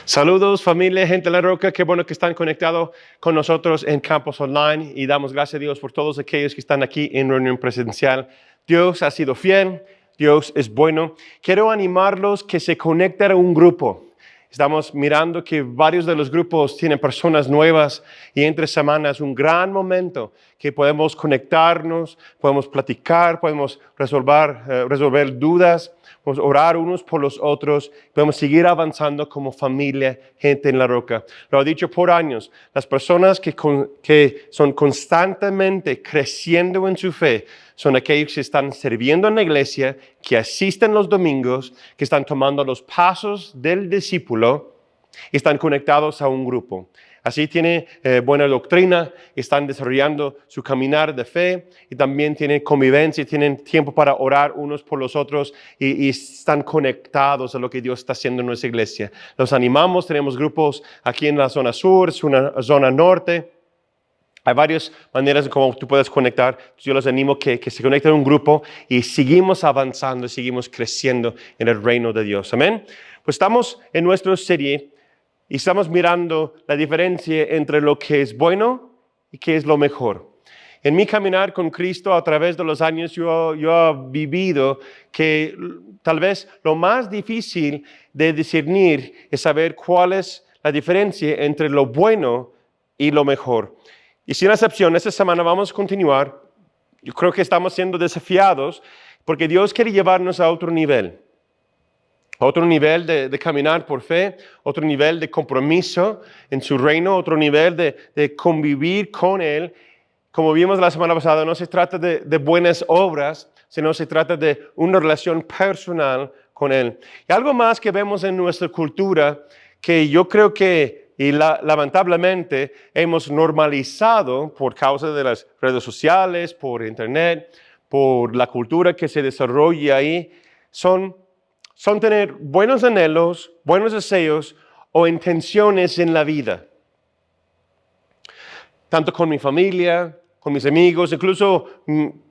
Saludos familia, gente de La Roca, qué bueno que están conectados con nosotros en Campus Online y damos gracias a Dios por todos aquellos que están aquí en reunión presencial. Dios ha sido fiel, Dios es bueno. Quiero animarlos que se conecten a un grupo. Estamos mirando que varios de los grupos tienen personas nuevas y entre semanas es un gran momento que podemos conectarnos, podemos platicar, podemos resolver dudas, podemos orar unos por los otros, podemos seguir avanzando como familia, gente en La Roca. Lo he dicho por años, las personas que son constantemente creciendo en su fe son aquellos que están sirviendo en la iglesia, que asisten los domingos, que están tomando los pasos del discípulo y están conectados a un grupo. Así tiene buena doctrina, están desarrollando su caminar de fe y también tienen convivencia, tienen tiempo para orar unos por los otros y están conectados a lo que Dios está haciendo en nuestra iglesia. Los animamos, tenemos grupos aquí en la zona sur, zona norte. Hay varias maneras de cómo tú puedes conectar. Yo los animo que se conecten a un grupo y seguimos avanzando, seguimos creciendo en el reino de Dios. Amén. Pues estamos en nuestra serie y estamos mirando la diferencia entre lo que es bueno y qué es lo mejor. En mi caminar con Cristo a través de los años, yo he vivido que tal vez lo más difícil de discernir es saber cuál es la diferencia entre lo bueno y lo mejor. Y sin excepción, esta semana vamos a continuar. Yo creo que estamos siendo desafiados porque Dios quiere llevarnos a otro nivel. Otro nivel de caminar por fe, otro nivel de compromiso en su reino, otro nivel de convivir con Él. Como vimos la semana pasada, no se trata de buenas obras, sino se trata de una relación personal con Él. Y algo más que vemos en nuestra cultura que yo creo que lamentablemente hemos normalizado por causa de las redes sociales, por internet, por la cultura que se desarrolla ahí, son tener buenos anhelos, buenos deseos o intenciones en la vida. Tanto con mi familia, con mis amigos, incluso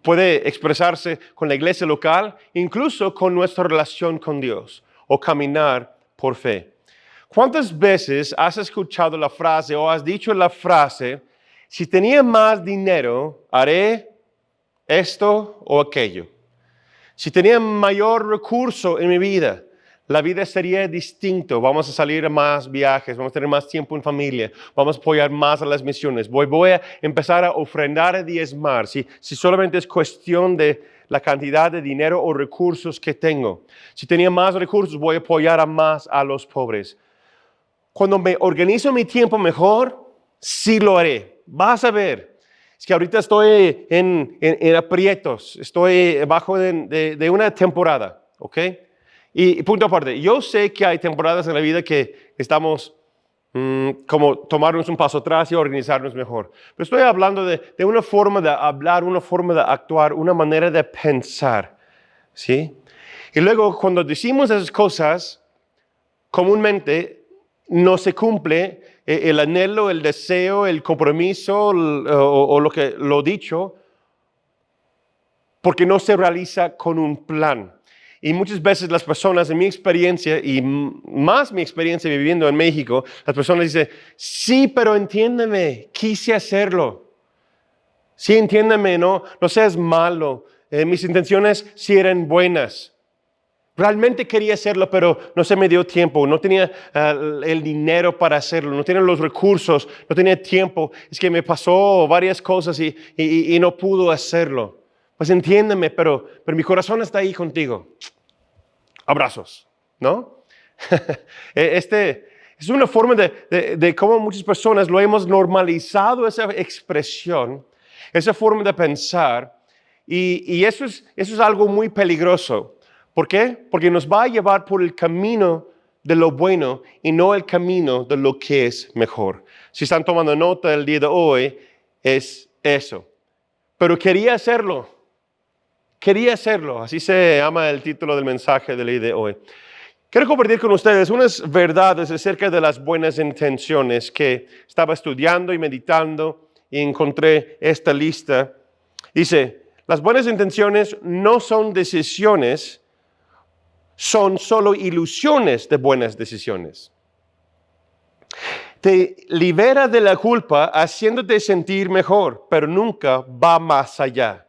puede expresarse con la iglesia local, incluso con nuestra relación con Dios o caminar por fe. ¿Cuántas veces has escuchado la frase o has dicho la frase, si tenía más dinero, haré esto o aquello? Si tenía mayor recurso en mi vida, la vida sería distinta. Vamos a salir a más viajes, vamos a tener más tiempo en familia, vamos a apoyar más a las misiones. Voy a empezar a ofrendar y diezmar. Si solamente es cuestión de la cantidad de dinero o recursos que tengo. Si tenía más recursos, voy a apoyar más a los pobres. Cuando me organizo mi tiempo mejor, sí lo haré. Vas a ver. Es que ahorita estoy en aprietos, estoy bajo de una temporada, ¿ok? Y punto aparte, yo sé que hay temporadas en la vida que estamos como tomarnos un paso atrás y organizarnos mejor. Pero estoy hablando de una forma de hablar, una forma de actuar, una manera de pensar, ¿sí? Y luego cuando decimos esas cosas, comúnmente no se cumple el anhelo, el deseo, el compromiso o lo dicho, porque no se realiza con un plan. Y muchas veces las personas, en mi experiencia, y más mi experiencia viviendo en México, las personas dicen, sí, pero entiéndeme, quise hacerlo. Sí, entiéndeme, no seas malo. Mis intenciones sí eran buenas. Realmente quería hacerlo, pero no se me dio tiempo, no tenía el dinero para hacerlo, no tenía los recursos, no tenía tiempo. Es que me pasó varias cosas y no pudo hacerlo. Pues entiéndeme, pero mi corazón está ahí contigo. Abrazos, ¿no? Es una forma de cómo muchas personas lo hemos normalizado, esa expresión, esa forma de pensar, y eso es algo muy peligroso. ¿Por qué? Porque nos va a llevar por el camino de lo bueno y no el camino de lo que es mejor. Si están tomando nota del día de hoy, es eso. Pero quería hacerlo, así se llama el título del mensaje del día de hoy. Quiero compartir con ustedes unas verdades acerca de las buenas intenciones que estaba estudiando y meditando y encontré esta lista. Dice, las buenas intenciones no son decisiones, son solo ilusiones de buenas decisiones. te libera de la culpa haciéndote sentir mejor, pero nunca va más allá.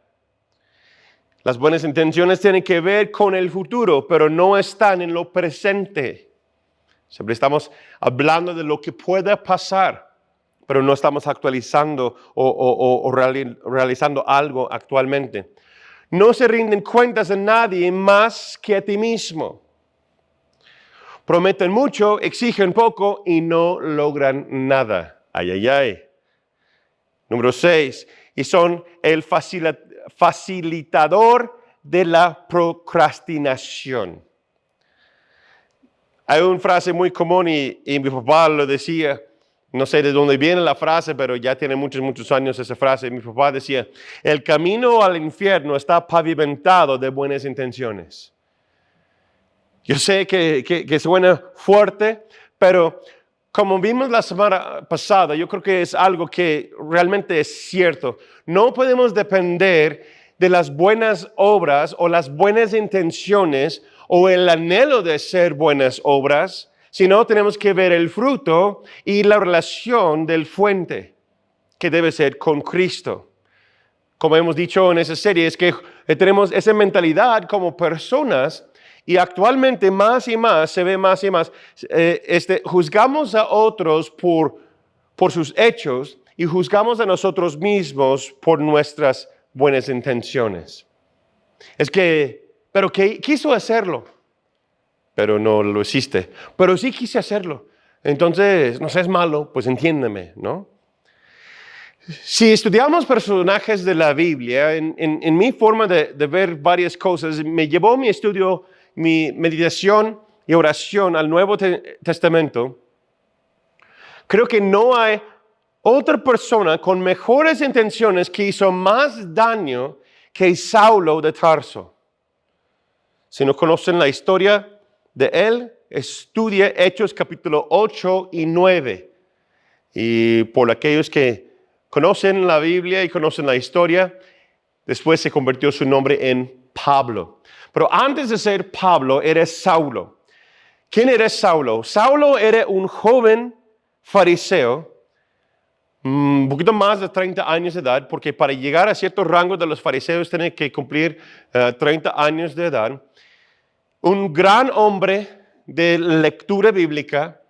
Las buenas intenciones tienen que ver con el futuro, pero no están en lo presente. Siempre estamos hablando de lo que pueda pasar, pero no estamos actualizando o realizando algo actualmente. No se rinden cuentas a nadie más que a ti mismo. Prometen mucho, exigen poco y no logran nada. Ay, ay, ay. Número 6. Y son el facilitador de la procrastinación. Hay una frase muy común y mi papá lo decía. No sé de dónde viene la frase, pero ya tiene muchos años esa frase. Mi papá decía, el camino al infierno está pavimentado de buenas intenciones. Yo sé que suena fuerte, pero como vimos la semana pasada, yo creo que es algo que realmente es cierto. No podemos depender de las buenas obras o las buenas intenciones o el anhelo de hacer buenas obras, sino tenemos que ver el fruto y la relación del fuente, que debe ser con Cristo. Como hemos dicho en esa serie, es que tenemos esa mentalidad como personas. Y actualmente más y más, se ve más y más, juzgamos a otros por sus hechos y juzgamos a nosotros mismos por nuestras buenas intenciones. Pero que quiso hacerlo, pero no lo hiciste. Pero sí quise hacerlo. Entonces, no seas malo, pues entiéndeme, ¿no? Si estudiamos personajes de la Biblia, en mi forma de ver varias cosas, me llevó mi estudio, mi meditación y oración al Nuevo Testamento. Creo que no hay otra persona con mejores intenciones que hizo más daño que Saulo de Tarso. Si no conocen la historia de él, estudie Hechos capítulo 8 y 9. Y por aquellos que conocen la Biblia y conocen la historia, después se convirtió su nombre en Pablo. Pero antes de ser Pablo, era Saulo. ¿Quién era Saulo? Saulo era un joven fariseo, un poquito más de 30 años de edad, porque para llegar a ciertos rangos de los fariseos tienen que cumplir 30 años de edad. Un gran hombre de lectura bíblica,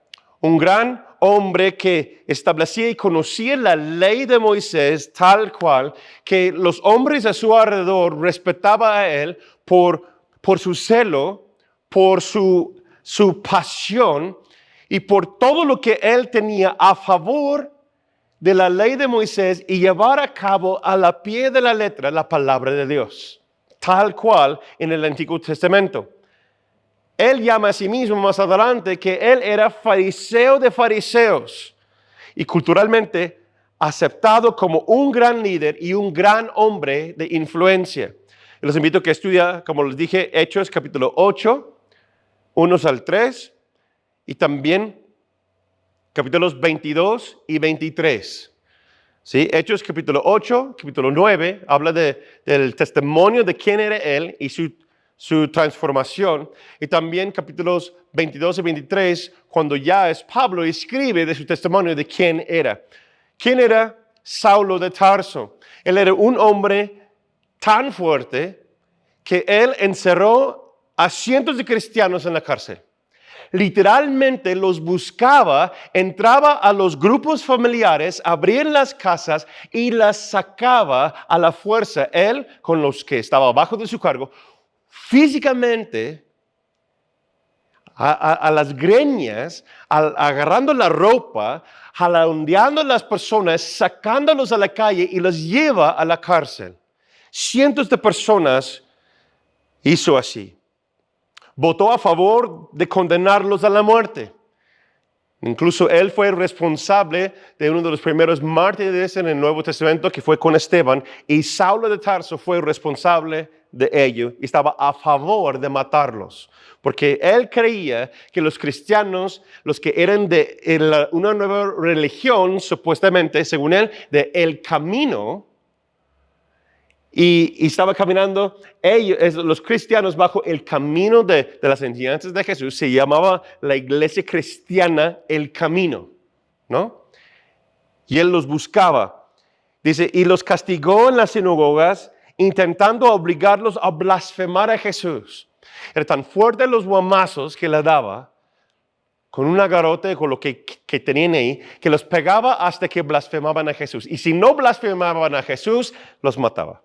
un gran hombre que establecía y conocía la ley de Moisés tal cual, que los hombres a su alrededor respetaban a él por su celo, por su pasión y por todo lo que él tenía a favor de la ley de Moisés y llevar a cabo a la pie de la letra la palabra de Dios, tal cual en el Antiguo Testamento. Él llama a sí mismo más adelante que él era fariseo de fariseos y culturalmente aceptado como un gran líder y un gran hombre de influencia. Les invito a que estudien, como les dije, Hechos capítulo 8, 1 al 3 y también capítulos 22 y 23. ¿Sí? Hechos capítulo 8, capítulo 9, habla del testimonio de quién era él y su transformación. Y también capítulos 22 y 23, cuando ya es Pablo, escribe de su testimonio de quién era. ¿Quién era Saulo de Tarso? Él era un hombre tan fuerte que él encerró a cientos de cristianos en la cárcel. Literalmente los buscaba, entraba a los grupos familiares, abría las casas y las sacaba a la fuerza. Él, con los que estaba bajo de su cargo, físicamente, a las greñas, agarrando la ropa, jalondeando a las personas, sacándolos a la calle y los lleva a la cárcel. Cientos de personas hizo así. Votó a favor de condenarlos a la muerte. Incluso él fue responsable de uno de los primeros mártires en el Nuevo Testamento, que fue con Esteban, y Saulo de Tarso fue responsable de ello y estaba a favor de matarlos, porque él creía que los cristianos, los que eran de una nueva religión, supuestamente, según él, de el camino, y estaba caminando los cristianos bajo el camino de las enseñanzas de Jesús. Se llamaba la iglesia cristiana El Camino. ¿no? Y él los buscaba. Dice, y los castigó en las sinagogas, intentando obligarlos a blasfemar a Jesús. Era tan fuerte los guamazos que le daba, con una garrote, con lo que tenían ahí, que los pegaba hasta que blasfemaban a Jesús. Y si no blasfemaban a Jesús, los mataba.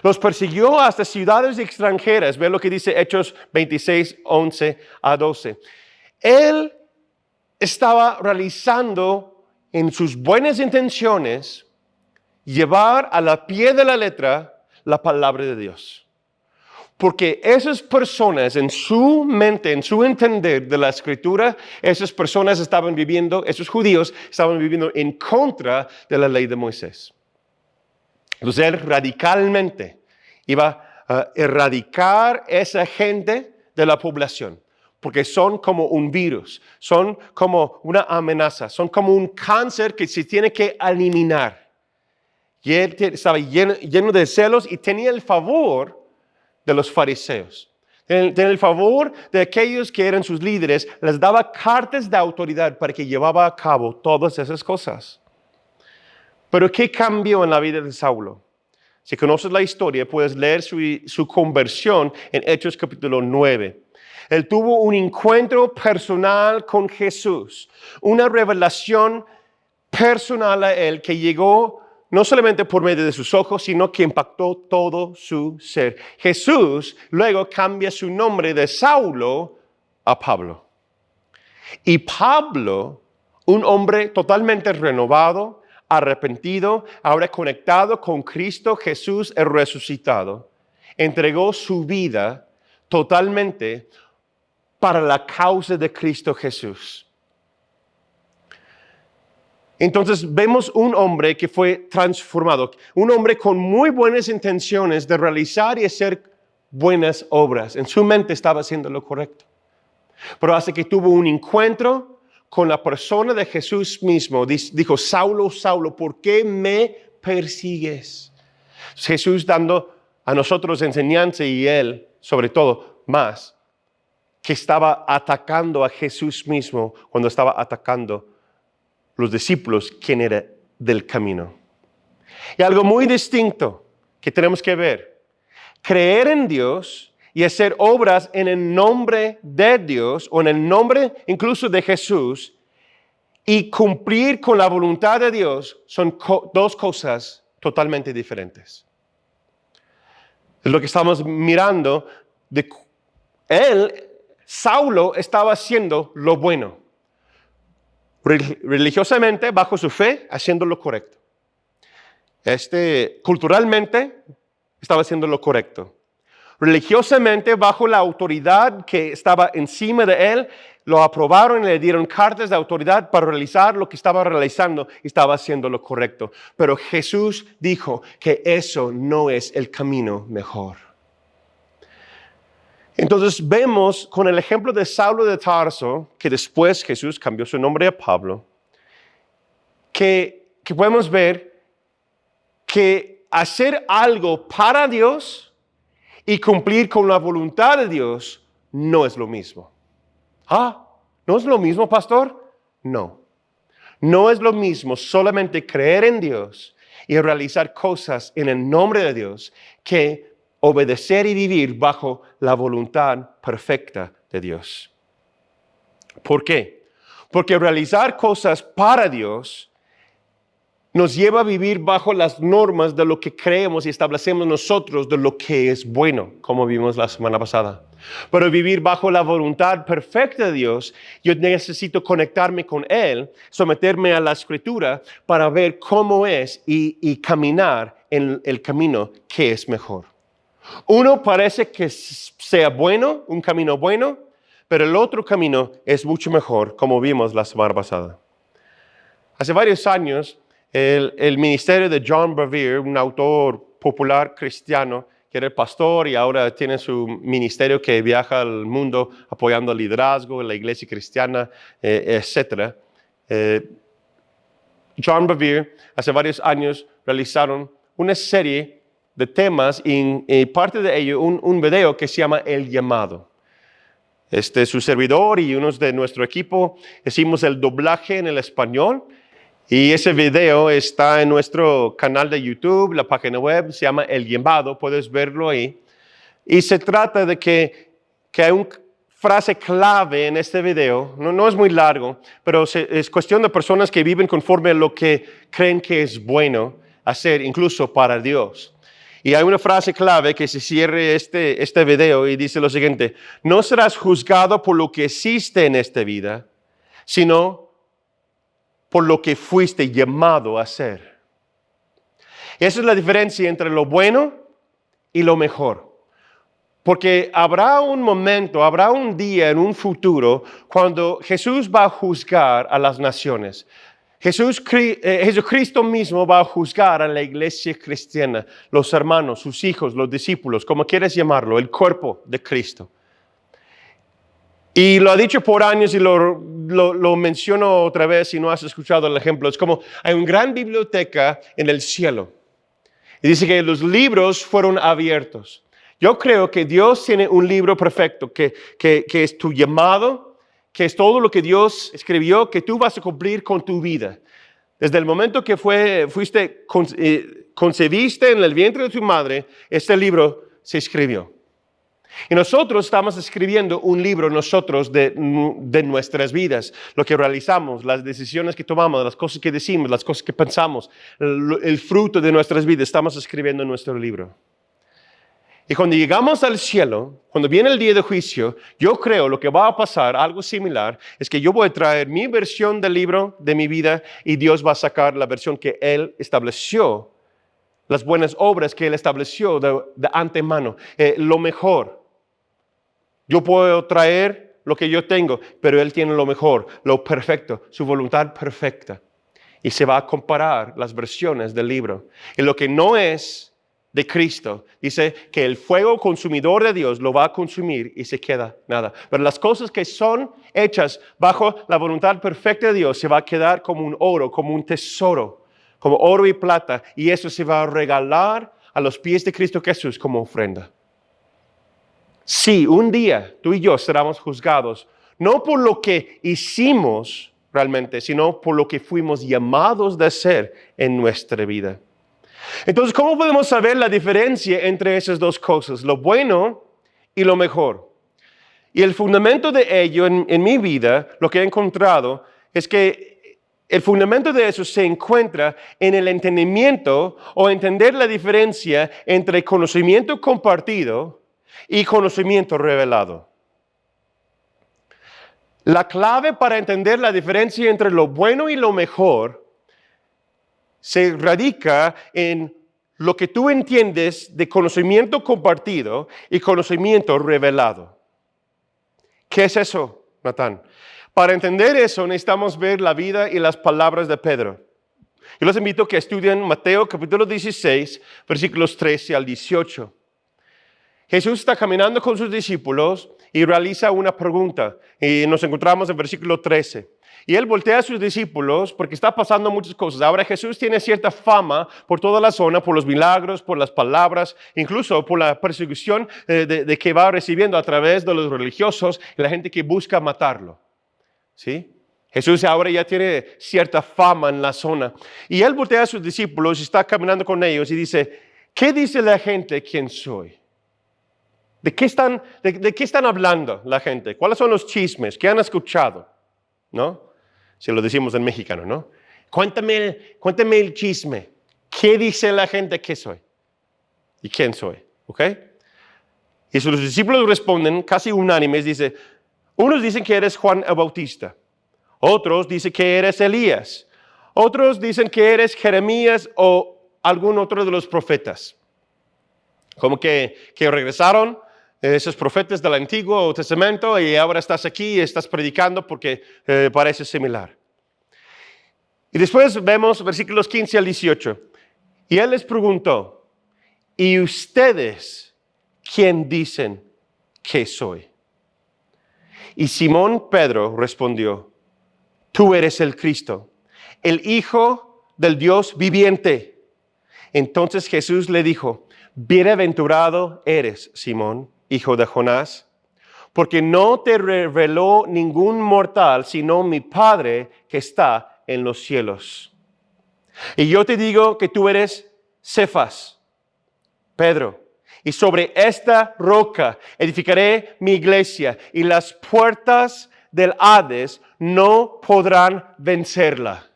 Los persiguió hasta ciudades extranjeras. Ve lo que dice Hechos 26, 11 a 12. Él estaba realizando en sus buenas intenciones llevar a la pie de la letra la palabra de Dios. Porque esas personas en su mente, en su entender de la Escritura, esas personas estaban viviendo, esos judíos estaban viviendo en contra de la ley de Moisés. Entonces él radicalmente iba a erradicar esa gente de la población, porque son como un virus, son como una amenaza, son como un cáncer que se tiene que eliminar. Y él estaba lleno de celos y tenía el favor de los fariseos. Tenía el favor de aquellos que eran sus líderes, les daba cartas de autoridad para que llevaba a cabo todas esas cosas. Pero ¿qué cambió en la vida de Saulo? Si conoces la historia, puedes leer su conversión en Hechos capítulo 9. Él tuvo un encuentro personal con Jesús, una revelación personal a él que llegó no solamente por medio de sus ojos, sino que impactó todo su ser. Jesús luego cambia su nombre de Saulo a Pablo. Y Pablo, un hombre totalmente renovado, arrepentido, ahora conectado con Cristo Jesús el resucitado, entregó su vida totalmente para la causa de Cristo Jesús. Entonces vemos un hombre que fue transformado, un hombre con muy buenas intenciones de realizar y hacer buenas obras. En su mente estaba haciendo lo correcto. Pero hasta que tuvo un encuentro con la persona de Jesús mismo, dijo, Saulo, Saulo, ¿por qué me persigues? Jesús dando a nosotros enseñanza y él, sobre todo, más, que estaba atacando a Jesús mismo cuando estaba atacando los discípulos, quien era del camino. Y algo muy distinto que tenemos que ver, creer en Dios y hacer obras en el nombre de Dios o en el nombre incluso de Jesús y cumplir con la voluntad de Dios son dos cosas totalmente diferentes. Es lo que estamos mirando. Saulo estaba haciendo lo bueno. Religiosamente, bajo su fe, haciendo lo correcto. Culturalmente, estaba haciendo lo correcto. Religiosamente, bajo la autoridad que estaba encima de él, lo aprobaron y le dieron cartas de autoridad para realizar lo que estaba realizando y estaba haciendo lo correcto. Pero Jesús dijo que eso no es el camino mejor. Entonces vemos con el ejemplo de Saulo de Tarso, que después Jesús cambió su nombre a Pablo, que podemos ver que hacer algo para Dios y cumplir con la voluntad de Dios no es lo mismo. ¿No es lo mismo, pastor? No. No es lo mismo solamente creer en Dios y realizar cosas en el nombre de Dios que obedecer y vivir bajo la voluntad perfecta de Dios. ¿Por qué? Porque realizar cosas para Dios nos lleva a vivir bajo las normas de lo que creemos y establecemos nosotros de lo que es bueno, como vimos la semana pasada. Pero vivir bajo la voluntad perfecta de Dios, yo necesito conectarme con Él, someterme a la Escritura para ver cómo es y caminar en el camino que es mejor. Uno parece que sea bueno, un camino bueno, pero el otro camino es mucho mejor, como vimos la semana pasada. Hace varios años, el ministerio de John Bevere, un autor popular cristiano, que era pastor y ahora tiene su ministerio que viaja al mundo apoyando el liderazgo, la iglesia cristiana, etc. John Bevere, hace varios años, realizaron una serie de temas y parte de ello un video que se llama El Llamado. Su servidor y unos de nuestro equipo hicimos el doblaje en el español. Y ese video está en nuestro canal de YouTube, la página web, se llama El Llamado, puedes verlo ahí. Y se trata de que hay una frase clave en este video, no es muy largo, pero es cuestión de personas que viven conforme a lo que creen que es bueno hacer, incluso para Dios. Y hay una frase clave que se cierre este video y dice lo siguiente: no serás juzgado por lo que hiciste en esta vida, sino por lo que fuiste llamado a hacer. Esa es la diferencia entre lo bueno y lo mejor. Porque habrá un momento, habrá un día en un futuro cuando Jesús va a juzgar a las naciones. Jesucristo mismo va a juzgar a la iglesia cristiana, los hermanos, sus hijos, los discípulos, como quieras llamarlo, el cuerpo de Cristo. Y lo ha dicho por años y lo menciono otra vez si no has escuchado el ejemplo. Es como hay una gran biblioteca en el cielo. Y dice que los libros fueron abiertos. Yo creo que Dios tiene un libro perfecto, que es tu llamado, que es todo lo que Dios escribió, que tú vas a cumplir con tu vida. Desde el momento que concebiste en el vientre de tu madre, este libro se escribió. Y nosotros estamos escribiendo un libro nosotros de nuestras vidas, lo que realizamos, las decisiones que tomamos, las cosas que decimos, las cosas que pensamos, el fruto de nuestras vidas, estamos escribiendo en nuestro libro. Y cuando llegamos al cielo, cuando viene el día de juicio, yo creo lo que va a pasar, algo similar, es que yo voy a traer mi versión del libro de mi vida y Dios va a sacar la versión que Él estableció, las buenas obras que Él estableció de antemano, lo mejor. Yo puedo traer lo que yo tengo, pero Él tiene lo mejor, lo perfecto, su voluntad perfecta. Y se va a comparar las versiones del libro. Y lo que no es de Cristo, dice que el fuego consumidor de Dios lo va a consumir y se queda nada. Pero las cosas que son hechas bajo la voluntad perfecta de Dios se va a quedar como un oro, como un tesoro, como oro y plata. Y eso se va a regalar a los pies de Cristo Jesús como ofrenda. Sí, un día tú y yo seremos juzgados, no por lo que hicimos realmente, sino por lo que fuimos llamados de hacer en nuestra vida. Entonces, ¿cómo podemos saber la diferencia entre esas dos cosas, lo bueno y lo mejor? Y el fundamento de ello en mi vida, lo que he encontrado, es que el fundamento de eso se encuentra en el entendimiento o entender la diferencia entre conocimiento compartido y conocimiento revelado. La clave para entender la diferencia entre lo bueno y lo mejor se radica en lo que tú entiendes de conocimiento compartido y conocimiento revelado. ¿Qué es eso, Natán? Para entender eso necesitamos ver la vida y las palabras de Pedro. Yo los invito a que estudien Mateo capítulo 16, versículos 13 al 18. Jesús está caminando con sus discípulos y realiza una pregunta. Y nos encontramos en versículo 13. Y él voltea a sus discípulos porque está pasando muchas cosas. Ahora Jesús tiene cierta fama por toda la zona, por los milagros, por las palabras, incluso por la persecución de que va recibiendo a través de los religiosos y la gente que busca matarlo. ¿Sí? Jesús ahora ya tiene cierta fama en la zona. Y él voltea a sus discípulos y está caminando con ellos y dice, ¿qué dice la gente quién soy? ¿De qué están hablando la gente? ¿Cuáles son los chismes? ¿Qué han escuchado? ¿No? Si lo decimos en mexicano, ¿no? Cuéntame el chisme. ¿Qué dice la gente que soy? ¿Y quién soy? ¿Ok? Y sus discípulos responden casi unánimes. Dice, unos dicen que eres Juan el Bautista. Otros dicen que eres Elías. Otros dicen que eres Jeremías o algún otro de los profetas. Como que regresaron esos profetas del Antiguo Testamento y ahora estás aquí y estás predicando porque parece similar. Y después vemos versículos 15 al 18. Y él les preguntó, ¿y ustedes quién dicen que soy? Y Simón Pedro respondió, tú eres el Cristo, el Hijo del Dios viviente. Entonces Jesús le dijo, bienaventurado eres, Simón, hijo de Jonás, porque no te reveló ningún mortal, sino mi Padre que está en los cielos. Y yo te digo que tú eres Cefas, Pedro, y sobre esta roca edificaré mi iglesia, y las puertas del Hades no podrán vencerla.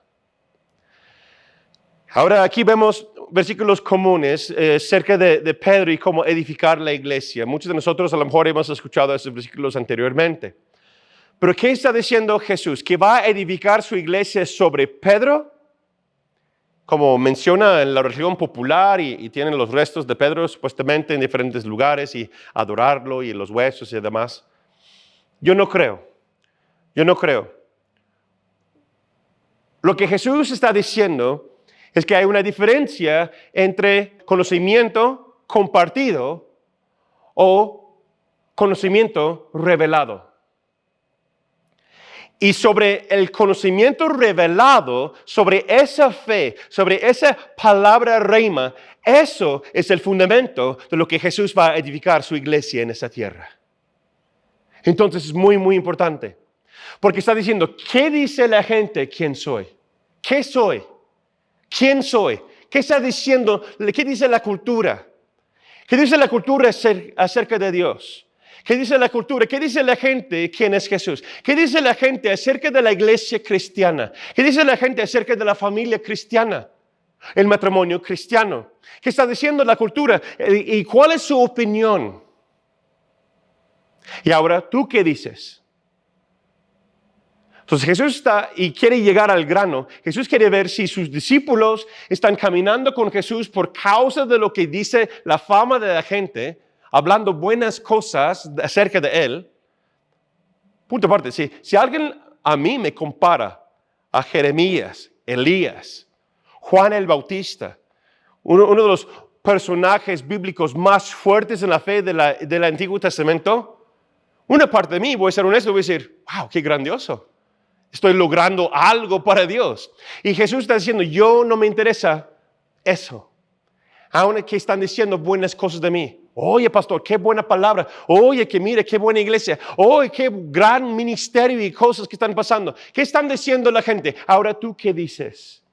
Ahora aquí vemos versículos comunes cerca de Pedro y cómo edificar la iglesia. Muchos de nosotros a lo mejor hemos escuchado esos versículos anteriormente. Pero ¿qué está diciendo Jesús? ¿Que va a edificar su iglesia sobre Pedro? Como menciona en la religión popular y tienen los restos de Pedro supuestamente en diferentes lugares y adorarlo y los huesos y demás. Yo no creo. Lo que Jesús está diciendo es que hay una diferencia entre conocimiento compartido o conocimiento revelado. Y sobre el conocimiento revelado, sobre esa fe, sobre esa palabra reima, eso es el fundamento de lo que Jesús va a edificar su iglesia en esta tierra. Entonces es muy, muy importante. Porque está diciendo, ¿qué dice la gente quién soy? ¿Qué soy? ¿Quién soy? ¿Qué está diciendo? ¿Qué dice la cultura? ¿Qué dice la cultura acerca de Dios? ¿Qué dice la cultura? ¿Qué dice la gente quién es Jesús? ¿Qué dice la gente acerca de la iglesia cristiana? ¿Qué dice la gente acerca de la familia cristiana? El matrimonio cristiano. ¿Qué está diciendo la cultura? ¿Y cuál es su opinión? Y ahora, ¿tú qué dices? Entonces Jesús está y quiere llegar al grano. Jesús quiere ver si sus discípulos están caminando con Jesús por causa de lo que dice la fama de la gente, hablando buenas cosas acerca de Él. Punto aparte, si alguien a mí me compara a Jeremías, Elías, Juan el Bautista, uno de los personajes bíblicos más fuertes en la fe del Antiguo Testamento, una parte de mí, voy a ser honesto, voy a decir, wow, qué grandioso. Estoy logrando algo para Dios. Y Jesús está diciendo, yo no me interesa eso. Aún que están diciendo buenas cosas de mí. Oye, pastor, qué buena palabra. Oye, que mire, qué buena iglesia. Oye, qué gran ministerio y cosas que están pasando. ¿Qué están diciendo la gente? Ahora, ¿tú qué dices?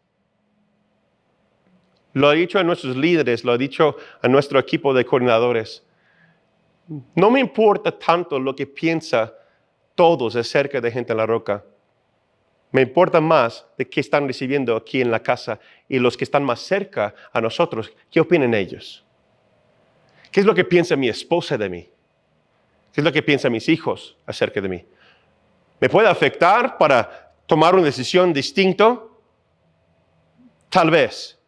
Lo he dicho a nuestros líderes, lo he dicho a nuestro equipo de coordinadores. No me importa tanto lo que piensa todos acerca de Gente en la Roca. Me importa más de qué están recibiendo aquí en la casa y los que están más cerca a nosotros, ¿qué opinan ellos? ¿Qué es lo que piensa mi esposa de mí? ¿Qué es lo que piensan mis hijos acerca de mí? ¿Me puede afectar para tomar una decisión distinta? Tal vez.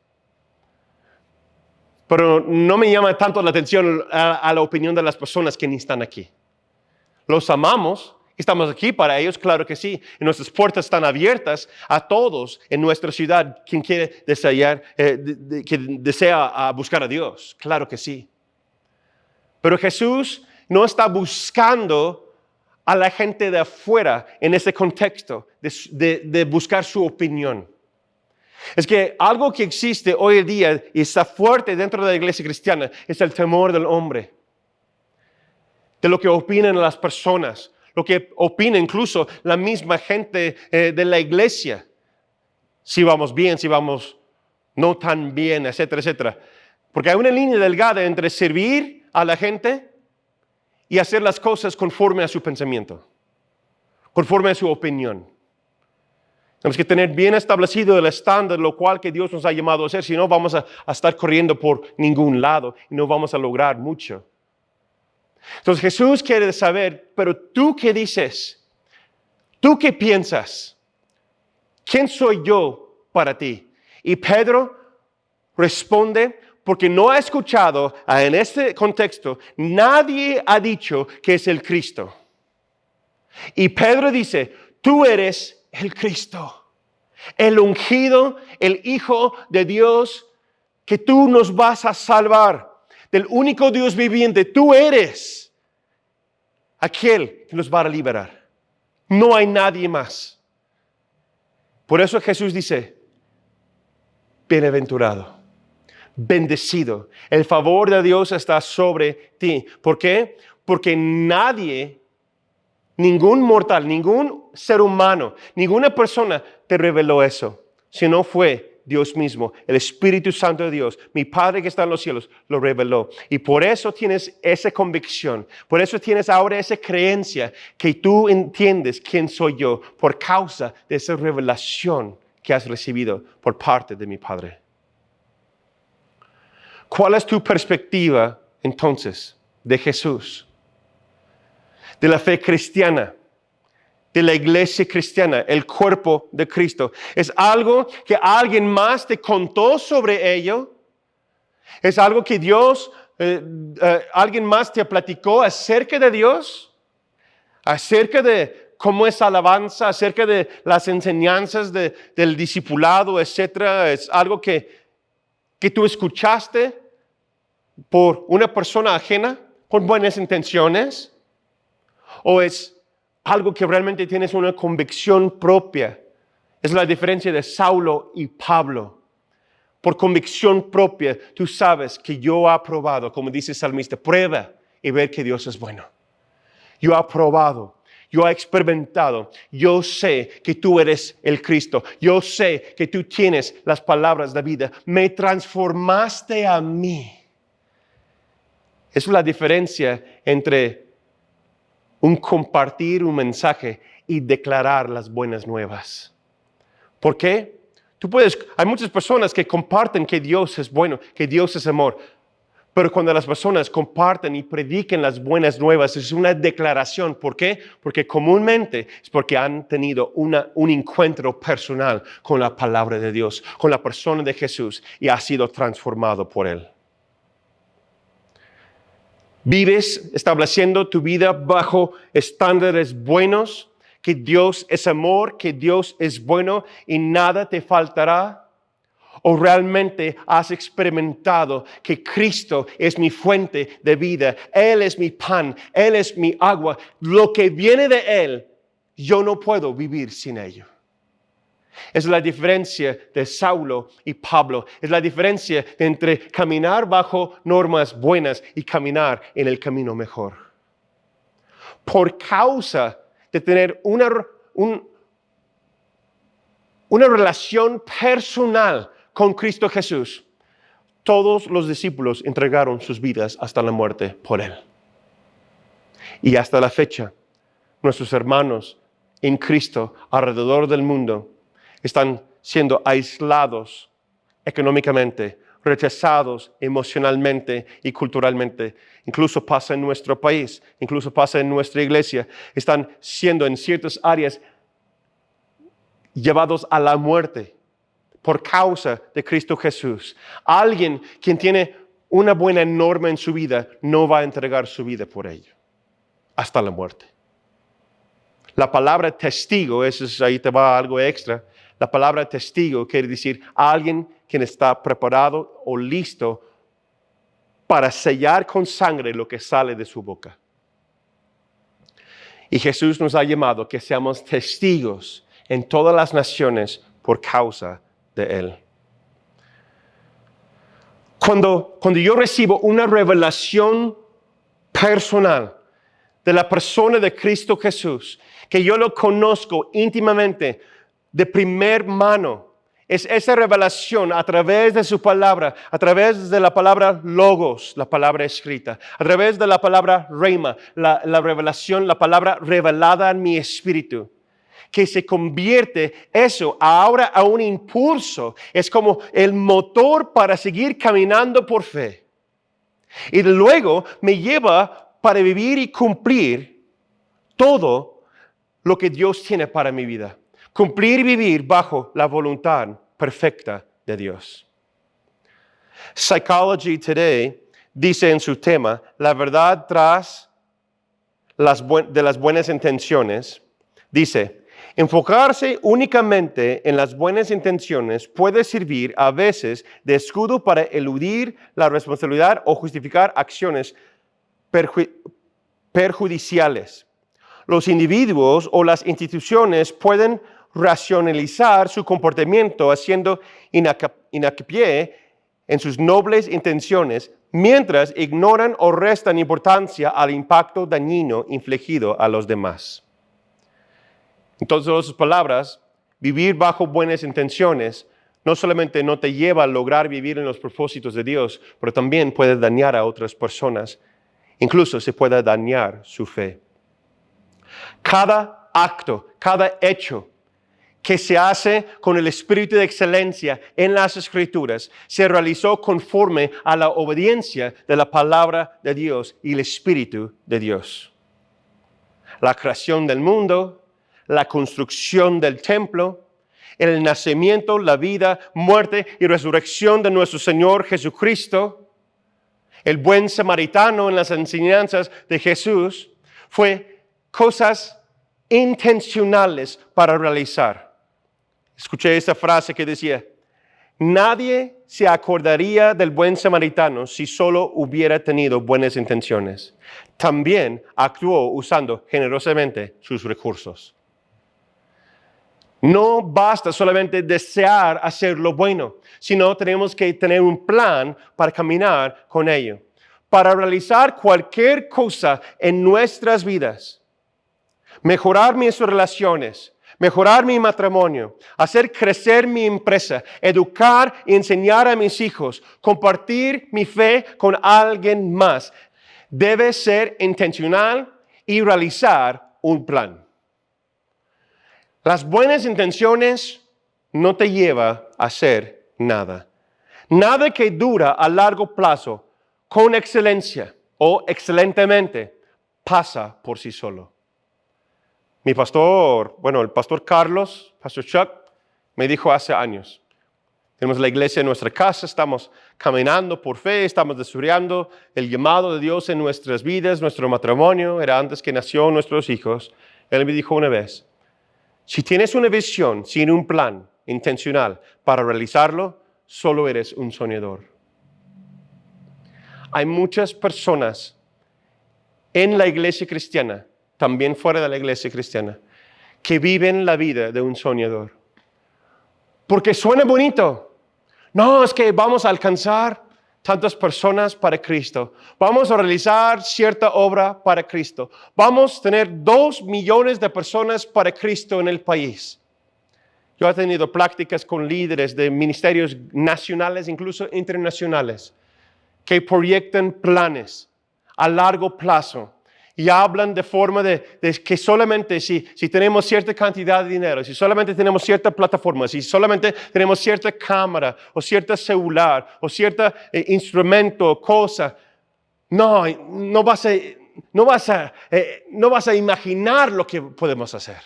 Pero no me llama tanto la atención a la opinión de las personas que ni están aquí. Los amamos. Estamos aquí para ellos, claro que sí. Y nuestras puertas están abiertas a todos en nuestra ciudad, quien quiere que desea buscar a Dios, claro que sí. Pero Jesús no está buscando a la gente de afuera en ese contexto de buscar su opinión. Es que algo que existe hoy en día y está fuerte dentro de la iglesia cristiana es el temor del hombre, de lo que opinan las personas. Lo que opina incluso la misma gente de la iglesia. Si vamos bien, si vamos no tan bien, etcétera, etcétera. Porque hay una línea delgada entre servir a la gente y hacer las cosas conforme a su pensamiento, conforme a su opinión. Tenemos que tener bien establecido el estándar, lo cual que Dios nos ha llamado a hacer, si no vamos a estar corriendo por ningún lado y no vamos a lograr mucho. Entonces Jesús quiere saber, pero ¿tú qué dices? ¿Tú qué piensas? ¿Quién soy yo para ti? Y Pedro responde, porque no ha escuchado en este contexto, nadie ha dicho que es el Cristo. Y Pedro dice, tú eres el Cristo, el ungido, el Hijo de Dios, que tú nos vas a salvar. Del único Dios viviente, tú eres aquel que nos va a liberar. No hay nadie más. Por eso Jesús dice, bienaventurado, bendecido, el favor de Dios está sobre ti. ¿Por qué? Porque nadie Ningún mortal, ningún ser humano, ninguna persona te reveló eso, sino fue Dios mismo, el Espíritu Santo de Dios, mi Padre que está en los cielos, lo reveló. Y por eso tienes esa convicción, por eso tienes ahora esa creencia que tú entiendes quién soy yo, por causa de esa revelación que has recibido por parte de mi Padre. ¿Cuál es tu perspectiva entonces de Jesús? De la fe cristiana, de la iglesia cristiana, el cuerpo de Cristo. ¿Es algo que alguien más te contó sobre ello? ¿Es algo que alguien más te platicó acerca de Dios? ¿Acerca de cómo es alabanza? ¿Acerca de las enseñanzas del discipulado, etcétera? ¿Es algo que tú escuchaste por una persona ajena con buenas intenciones? ¿O es algo que realmente tienes una convicción propia? Es la diferencia de Saulo y Pablo. Por convicción propia, tú sabes que yo he aprobado, como dice el salmista, prueba y ver que Dios es bueno. Yo he aprobado, yo he experimentado, yo sé que tú eres el Cristo. Yo sé que tú tienes las palabras de vida. Me transformaste a mí. Es la diferencia entre compartir un mensaje y declarar las buenas nuevas. ¿Por qué? Hay muchas personas que comparten que Dios es bueno, que Dios es amor. Pero cuando las personas comparten y predican las buenas nuevas, es una declaración. ¿Por qué? Porque comúnmente es porque han tenido un encuentro personal con la palabra de Dios, con la persona de Jesús, y ha sido transformado por Él. ¿Vives estableciendo tu vida bajo estándares buenos? Que Dios es amor, que Dios es bueno y nada te faltará. ¿O realmente has experimentado que Cristo es mi fuente de vida? Él es mi pan, Él es mi agua. Lo que viene de Él, yo no puedo vivir sin ello. Es la diferencia de Saulo y Pablo. Es la diferencia entre caminar bajo normas buenas y caminar en el camino mejor. Por causa de tener una relación personal con Cristo Jesús, todos los discípulos entregaron sus vidas hasta la muerte por Él. Y hasta la fecha, nuestros hermanos en Cristo alrededor del mundo están siendo aislados económicamente, rechazados emocionalmente y culturalmente. Incluso pasa en nuestro país, incluso pasa en nuestra iglesia. Están siendo en ciertas áreas llevados a la muerte por causa de Cristo Jesús. Alguien quien tiene una buena norma en su vida no va a entregar su vida por ello hasta la muerte. La palabra testigo, ahí te va algo extra. La palabra testigo quiere decir alguien quien está preparado o listo para sellar con sangre lo que sale de su boca. Y Jesús nos ha llamado que seamos testigos en todas las naciones por causa de Él. Cuando yo recibo una revelación personal de la persona de Cristo Jesús, que yo lo conozco íntimamente, de primer mano, es esa revelación a través de su palabra, a través de la palabra logos, la palabra escrita, a través de la palabra rhema, la revelación, la palabra revelada en mi espíritu, que se convierte eso ahora a un impulso. Es como el motor para seguir caminando por fe. Y luego me lleva para vivir y cumplir todo lo que Dios tiene para mi vida. Cumplir y vivir bajo la voluntad perfecta de Dios. Psychology Today dice en su tema, la verdad tras de las buenas intenciones, dice, enfocarse únicamente en las buenas intenciones puede servir a veces de escudo para eludir la responsabilidad o justificar acciones perjudiciales. Los individuos o las instituciones pueden racionalizar su comportamiento haciendo hincapié en sus nobles intenciones mientras ignoran o restan importancia al impacto dañino infligido a los demás. En todas sus palabras, vivir bajo buenas intenciones no solamente no te lleva a lograr vivir en los propósitos de Dios, pero también puede dañar a otras personas. Incluso se puede dañar su fe. Cada acto, cada hecho que se hace con el espíritu de excelencia en las Escrituras se realizó conforme a la obediencia de la palabra de Dios y el Espíritu de Dios. La creación del mundo, la construcción del templo, el nacimiento, la vida, muerte y resurrección de nuestro Señor Jesucristo, el buen samaritano en las enseñanzas de Jesús, fue cosas intencionales para realizar. Escuché esta frase que decía, nadie se acordaría del buen samaritano si solo hubiera tenido buenas intenciones. También actuó usando generosamente sus recursos. No basta solamente desear hacer lo bueno, sino tenemos que tener un plan para caminar con ello. Para realizar cualquier cosa en nuestras vidas, mejorar mis relaciones, mejorar mi matrimonio, hacer crecer mi empresa, educar y enseñar a mis hijos, compartir mi fe con alguien más, debe ser intencional y realizar un plan. Las buenas intenciones no te llevan a hacer nada. Nada que dura a largo plazo con excelencia o excelentemente pasa por sí solo. Mi pastor, el pastor Carlos, pastor Chuck, me dijo hace años, tenemos la iglesia en nuestra casa, estamos caminando por fe, estamos desarrollando el llamado de Dios en nuestras vidas, nuestro matrimonio, era antes que nació nuestros hijos. Él me dijo una vez, si tienes una visión sin un plan intencional para realizarlo, solo eres un soñador. Hay muchas personas en la iglesia cristiana, también fuera de la iglesia cristiana, que viven la vida de un soñador. Porque suena bonito. No, es que vamos a alcanzar tantas personas para Cristo. Vamos a realizar cierta obra para Cristo. Vamos a tener 2 millones de personas para Cristo en el país. Yo he tenido prácticas con líderes de ministerios nacionales, incluso internacionales, que proyectan planes a largo plazo y hablan de forma de que solamente si tenemos cierta cantidad de dinero, si solamente tenemos cierta plataforma, si solamente tenemos cierta cámara o cierto celular o cierto instrumento o cosa, no vas a imaginar lo que podemos hacer.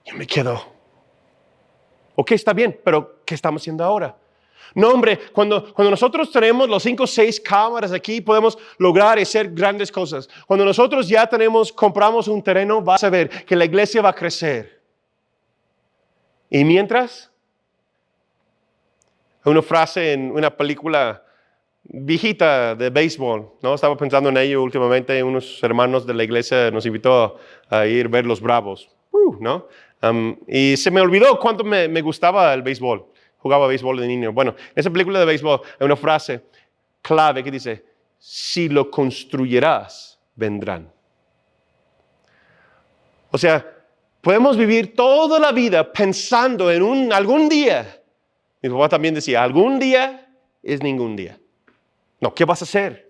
Yo me quedo, ok, está bien, pero ¿qué estamos haciendo ahora? No, hombre, cuando nosotros tenemos los 5 o 6 cámaras aquí, podemos lograr y hacer grandes cosas. Cuando nosotros ya compramos un terreno, vas a ver que la iglesia va a crecer. Y mientras, una frase en una película viejita de béisbol, ¿no? Estaba pensando en ello últimamente, unos hermanos de la iglesia nos invitó a ir a ver los Bravos, ¿no? Y se me olvidó cuánto me gustaba el béisbol. Jugaba béisbol de niño. Bueno, en esa película de béisbol hay una frase clave que dice, si lo construirás, vendrán. O sea, podemos vivir toda la vida pensando en algún día. Mi papá también decía, algún día es ningún día. No, ¿qué vas a hacer?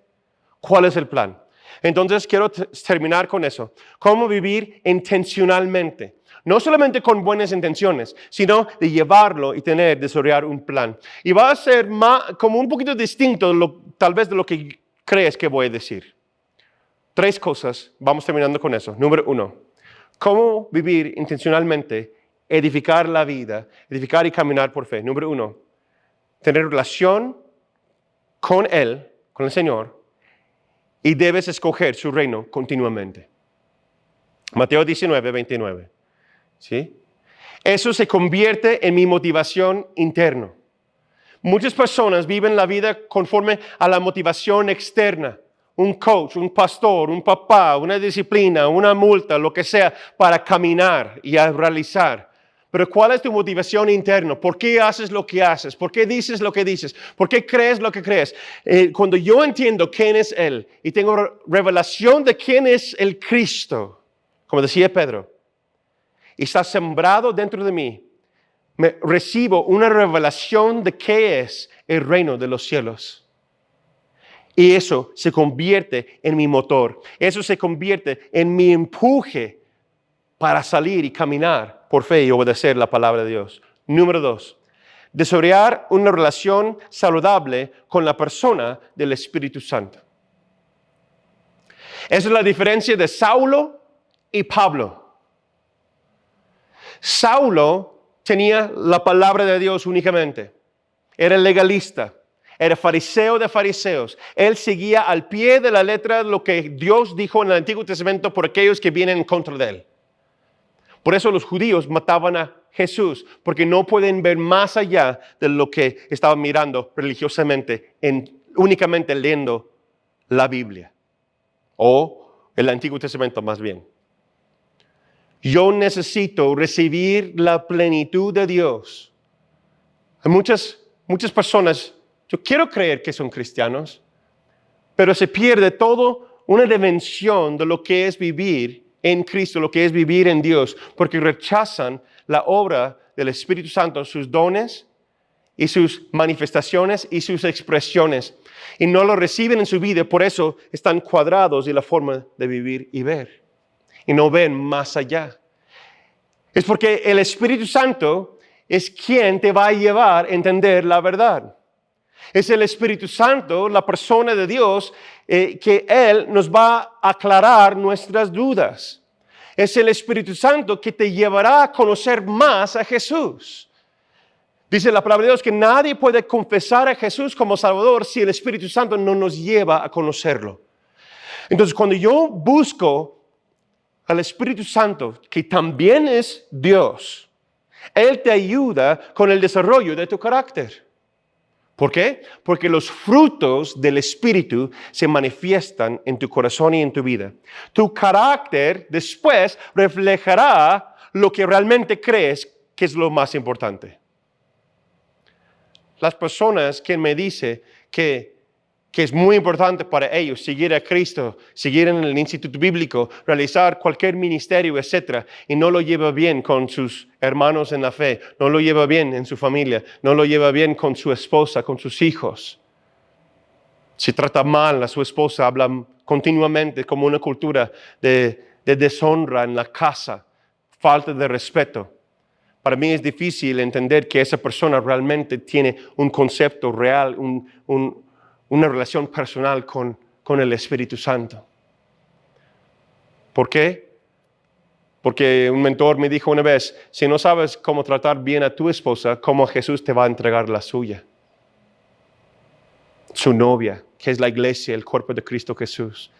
¿Cuál es el plan? Entonces quiero terminar con eso. ¿Cómo vivir intencionalmente? No solamente con buenas intenciones, sino de llevarlo y desarrollar un plan. Y va a ser como un poquito distinto tal vez de lo que crees que voy a decir. 3 cosas, vamos terminando con eso. Número 1, cómo vivir intencionalmente, edificar la vida, edificar y caminar por fe. Número 1, tener relación con Él, con el Señor, y debes escoger su reino continuamente. Mateo 19, 29. ¿Sí? Eso se convierte en mi motivación interna. Muchas personas viven la vida conforme a la motivación externa. Un coach, un pastor, un papá, una disciplina, una multa, lo que sea, para caminar y a realizar. Pero ¿cuál es tu motivación interna? ¿Por qué haces lo que haces? ¿Por qué dices lo que dices? ¿Por qué crees lo que crees? Cuando yo entiendo quién es Él y tengo revelación de quién es el Cristo, como decía Pedro, y está sembrado dentro de mí, recibo una revelación de qué es el reino de los cielos. Y eso se convierte en mi motor. Eso se convierte en mi empuje para salir y caminar por fe y obedecer la palabra de Dios. Número 2, desarrollar una relación saludable con la persona del Espíritu Santo. Esa es la diferencia de Saulo y Pablo. Saulo tenía la palabra de Dios únicamente. Era legalista. Era fariseo de fariseos. Él seguía al pie de la letra lo que Dios dijo en el Antiguo Testamento por aquellos que vienen en contra de él. Por eso los judíos mataban a Jesús, porque no pueden ver más allá de lo que estaban mirando religiosamente, únicamente leyendo la Biblia, o el Antiguo Testamento más bien. Yo necesito recibir la plenitud de Dios. Hay muchas personas, yo quiero creer que son cristianos, pero se pierde toda una dimensión de lo que es vivir en Cristo, lo que es vivir en Dios, porque rechazan la obra del Espíritu Santo, sus dones y sus manifestaciones y sus expresiones, y no lo reciben en su vida. Por eso están cuadrados en la forma de vivir y ver, y no ven más allá. Es porque el Espíritu Santo es quien te va a llevar a entender la verdad. Es el Espíritu Santo, la persona de Dios, que Él nos va a aclarar nuestras dudas. Es el Espíritu Santo que te llevará a conocer más a Jesús. Dice la palabra de Dios que nadie puede confesar a Jesús como Salvador si el Espíritu Santo no nos lleva a conocerlo. Entonces, cuando yo busco al Espíritu Santo, que también es Dios, Él te ayuda con el desarrollo de tu carácter. ¿Por qué? Porque los frutos del Espíritu se manifiestan en tu corazón y en tu vida. Tu carácter después reflejará lo que realmente crees que es lo más importante. Las personas que me dicen que es muy importante para ellos seguir a Cristo, seguir en el instituto bíblico, realizar cualquier ministerio, etc., y no lo lleva bien con sus hermanos en la fe, no lo lleva bien en su familia, no lo lleva bien con su esposa, con sus hijos. Si trata mal a su esposa, habla continuamente como una cultura de deshonra en la casa, falta de respeto. Para mí es difícil entender que esa persona realmente tiene un concepto real, una relación personal con el Espíritu Santo. ¿Por qué? Porque un mentor me dijo una vez, si no sabes cómo tratar bien a tu esposa, ¿cómo Jesús te va a entregar la suya? Su novia, que es la iglesia, el cuerpo de Cristo Jesús.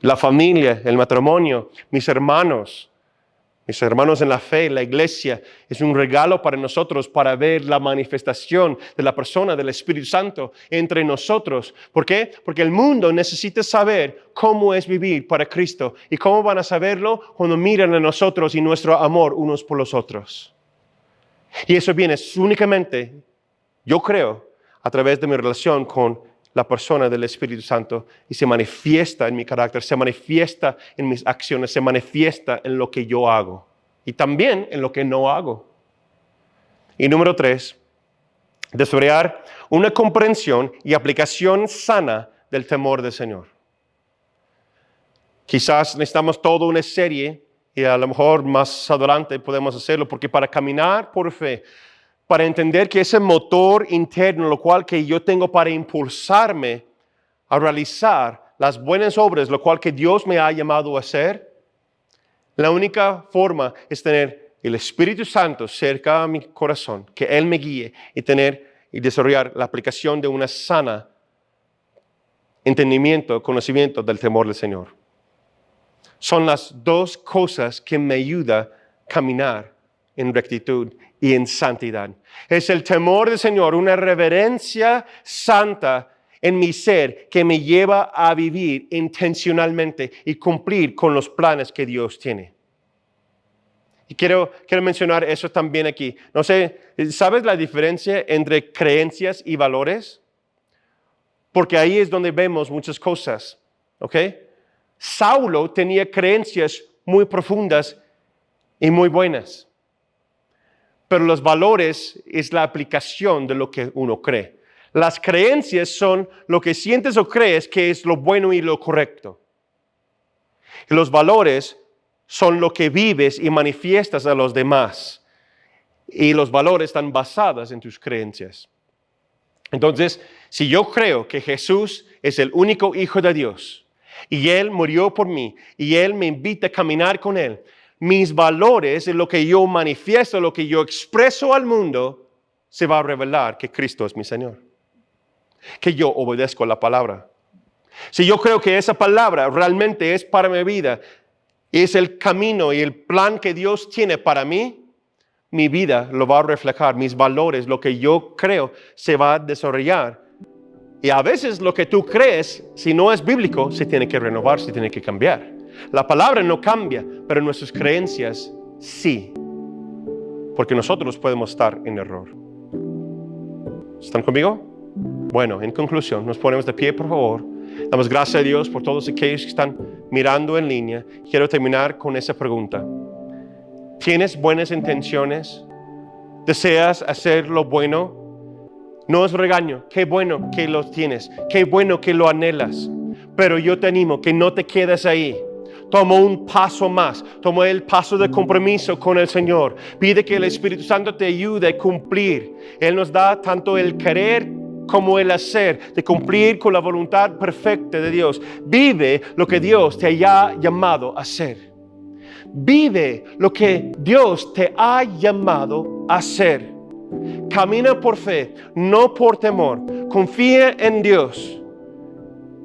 La familia, el matrimonio, mis hermanos en la fe, la iglesia, es un regalo para nosotros para ver la manifestación de la persona del Espíritu Santo entre nosotros. ¿Por qué? Porque el mundo necesita saber cómo es vivir para Cristo. ¿Y cómo van a saberlo? Cuando miran a nosotros y nuestro amor unos por los otros. Y eso viene únicamente, yo creo, a través de mi relación con la persona del Espíritu Santo, y se manifiesta en mi carácter, se manifiesta en mis acciones, se manifiesta en lo que yo hago y también en lo que no hago. Y número 3, desarrollar una comprensión y aplicación sana del temor del Señor. Quizás necesitamos toda una serie y a lo mejor más adelante podemos hacerlo, porque para caminar por fe, para entender que ese motor interno, lo cual que yo tengo para impulsarme a realizar las buenas obras, lo cual que Dios me ha llamado a hacer, la única forma es tener el Espíritu Santo cerca a mi corazón, que Él me guíe y desarrollar la aplicación de una sana entendimiento, conocimiento del temor del Señor. Son las dos cosas que me ayudan a caminar en rectitud y en santidad. Es el temor del Señor, una reverencia santa en mi ser que me lleva a vivir intencionalmente y cumplir con los planes que Dios tiene. Y quiero mencionar eso también aquí. No sé, ¿sabes la diferencia entre creencias y valores? Porque ahí es donde vemos muchas cosas, ¿ok? Saulo tenía creencias muy profundas y muy buenas. Pero los valores es la aplicación de lo que uno cree. Las creencias son lo que sientes o crees que es lo bueno y lo correcto. Y los valores son lo que vives y manifiestas a los demás. Y los valores están basados en tus creencias. Entonces, si yo creo que Jesús es el único Hijo de Dios y Él murió por mí y Él me invita a caminar con Él, mis valores y lo que yo manifiesto, lo que yo expreso al mundo, se va a revelar que Cristo es mi Señor. Que yo obedezco la palabra. Si yo creo que esa palabra realmente es para mi vida, es el camino y el plan que Dios tiene para mí, mi vida lo va a reflejar, mis valores, lo que yo creo se va a desarrollar. Y a veces lo que tú crees, si no es bíblico, se tiene que renovar, se tiene que cambiar. La palabra no cambia, pero nuestras creencias sí. Porque nosotros podemos estar en error. ¿Están conmigo? Bueno, en conclusión, nos ponemos de pie, por favor. Damos gracias a Dios por todos aquellos que están mirando en línea. Quiero terminar con esa pregunta. ¿Tienes buenas intenciones? ¿Deseas hacer lo bueno? No es regaño. Qué bueno que lo tienes. Qué bueno que lo anhelas. Pero yo te animo que no te quedes ahí. Toma un paso más. Toma el paso de compromiso con el Señor. Pide que el Espíritu Santo te ayude a cumplir. Él nos da tanto el querer como el hacer, de cumplir con la voluntad perfecta de Dios. Vive lo que Dios te haya llamado a hacer. Vive lo que Dios te ha llamado a hacer. Camina por fe, no por temor. Confía en Dios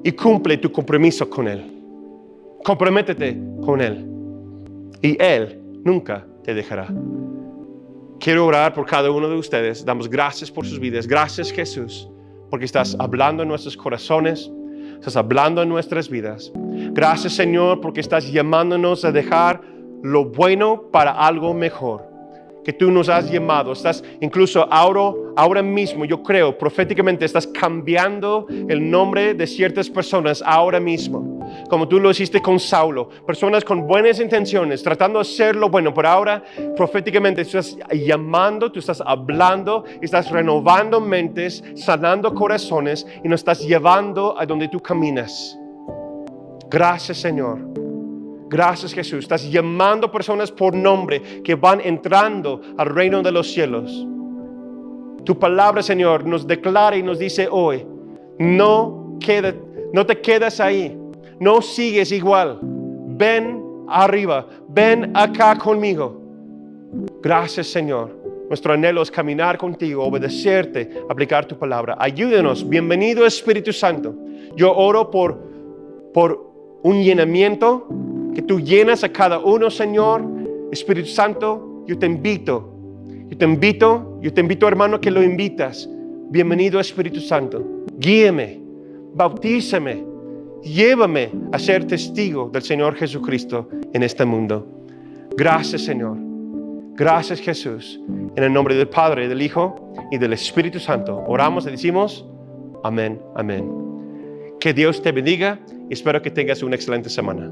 y cumple tu compromiso con Él. Comprométete con Él y Él nunca te dejará. Quiero orar por cada uno de ustedes. Damos gracias por sus vidas. Gracias, Jesús, porque estás hablando en nuestros corazones. Estás hablando en nuestras vidas. Gracias, Señor, porque estás llamándonos a dejar lo bueno para algo mejor. Que tú nos has llamado. Estás incluso ahora mismo, yo creo, proféticamente, estás cambiando el nombre de ciertas personas ahora mismo. Como tú lo hiciste con Saulo. Personas con buenas intenciones, tratando de hacer lo bueno. Pero ahora, proféticamente, tú estás llamando, tú estás hablando, estás renovando mentes, sanando corazones y nos estás llevando a donde tú caminas. Gracias, Señor. Gracias, Jesús. Estás llamando personas por nombre que van entrando al reino de los cielos. Tu palabra, Señor, nos declara y nos dice hoy, no te quedas ahí. No sigues igual. Ven arriba. Ven acá conmigo. Gracias, Señor. Nuestro anhelo es caminar contigo, obedecerte, aplicar tu palabra. Ayúdenos. Bienvenido, Espíritu Santo. Yo oro por un llenamiento que tú llenas a cada uno, Señor. Espíritu Santo, yo te invito, hermano, que lo invitas. Bienvenido, Espíritu Santo. Guíeme, bautízame, llévame a ser testigo del Señor Jesucristo en este mundo. Gracias, Señor. Gracias, Jesús. En el nombre del Padre, del Hijo y del Espíritu Santo. Oramos y decimos, amén, amén. Que Dios te bendiga y espero que tengas una excelente semana.